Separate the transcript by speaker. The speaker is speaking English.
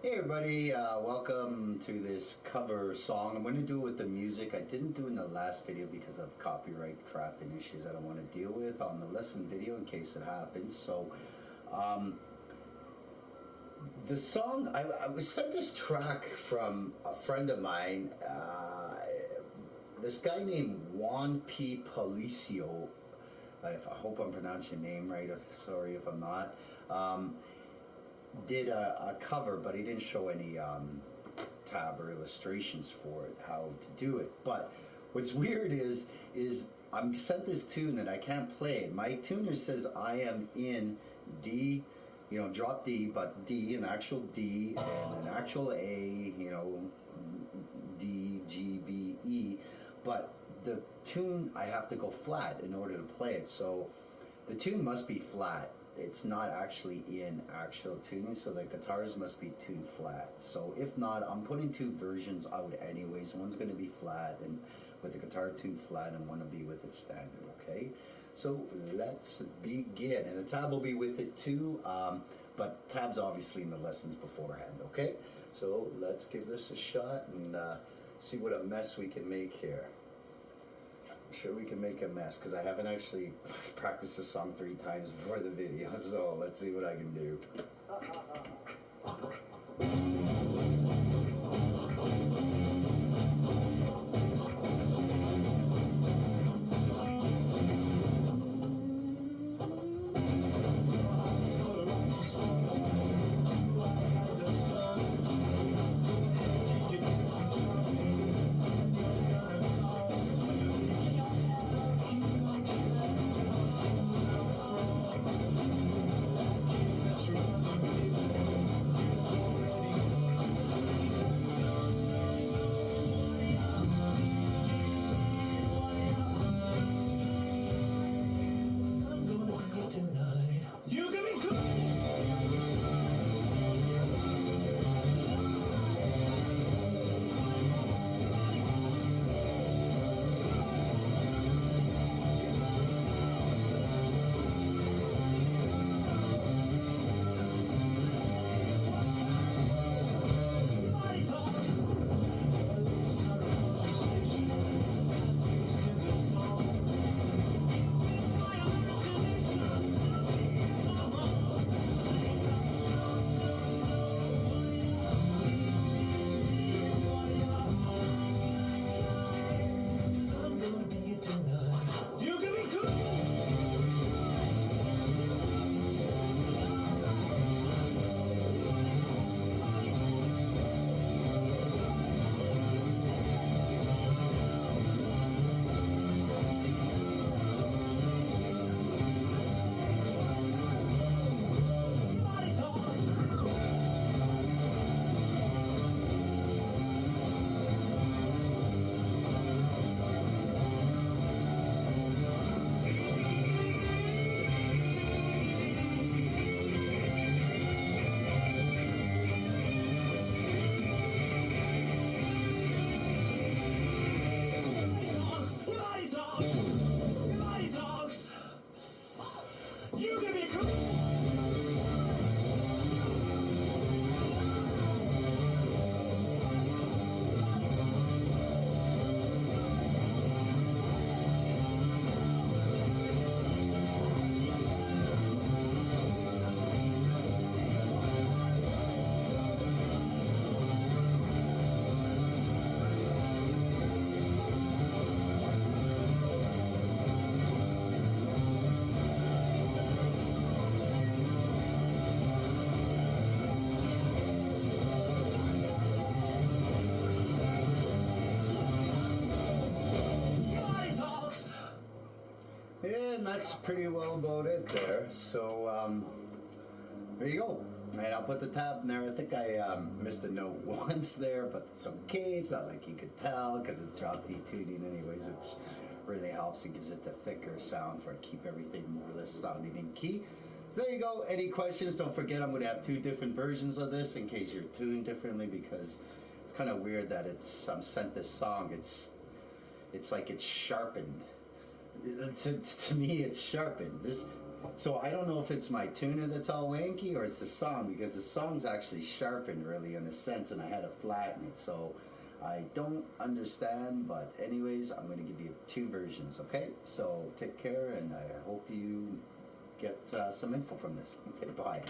Speaker 1: Hey everybody, welcome to this cover song. I'm going to do it with the music. I didn't do it in the last video because of copyright crap and issues I don't want to deal with on the lesson video in case it happens. So, the song, I was sent this track from a friend of mine, this guy named Juan P. Policio. I hope I'm pronouncing your name right, sorry if I'm not. Did a cover, but he didn't show any tab or illustrations for it, how to do it. But what's weird is I'm sent this tune and I can't play it. My tuner says I am in D, drop D, but D, an actual D, and an actual A, D, G, B, E. But the tune, I have to go flat in order to play it. So the tune must be flat. It's not actually in actual tuning, so the guitars must be tuned flat. So if not, I'm putting two versions out anyways. One's going to be flat and with the guitar tuned flat, and one will be with it standard. Okay, so let's begin, and a tab will be with it too, but tab's obviously in the lessons beforehand. Okay, so let's give this a shot and see what a mess we can make here. Sure we can make a mess because I haven't actually practiced the song 3 times before the video, so let's see what I can do. And that's pretty well about it there. So there you go. And I'll put the tab in there. I think I missed a note once there, but it's okay. It's not like you could tell because it's drop D tuning anyways, which really helps and gives it the thicker sound for it to keep everything more or less sounding in key. So there you go. Any questions? Don't forget I'm going to have 2 different versions of this in case you're tuned differently, because it's kind of weird that I'm sent this song. It's like it's sharpened. To me, it's sharpened. So I don't know if it's my tuner that's all wanky or it's the song, because the song's actually sharpened really in a sense, and I had to flatten it. So I don't understand, but anyways, I'm going to give you 2 versions, okay? So take care, and I hope you get some info from this. Okay, bye.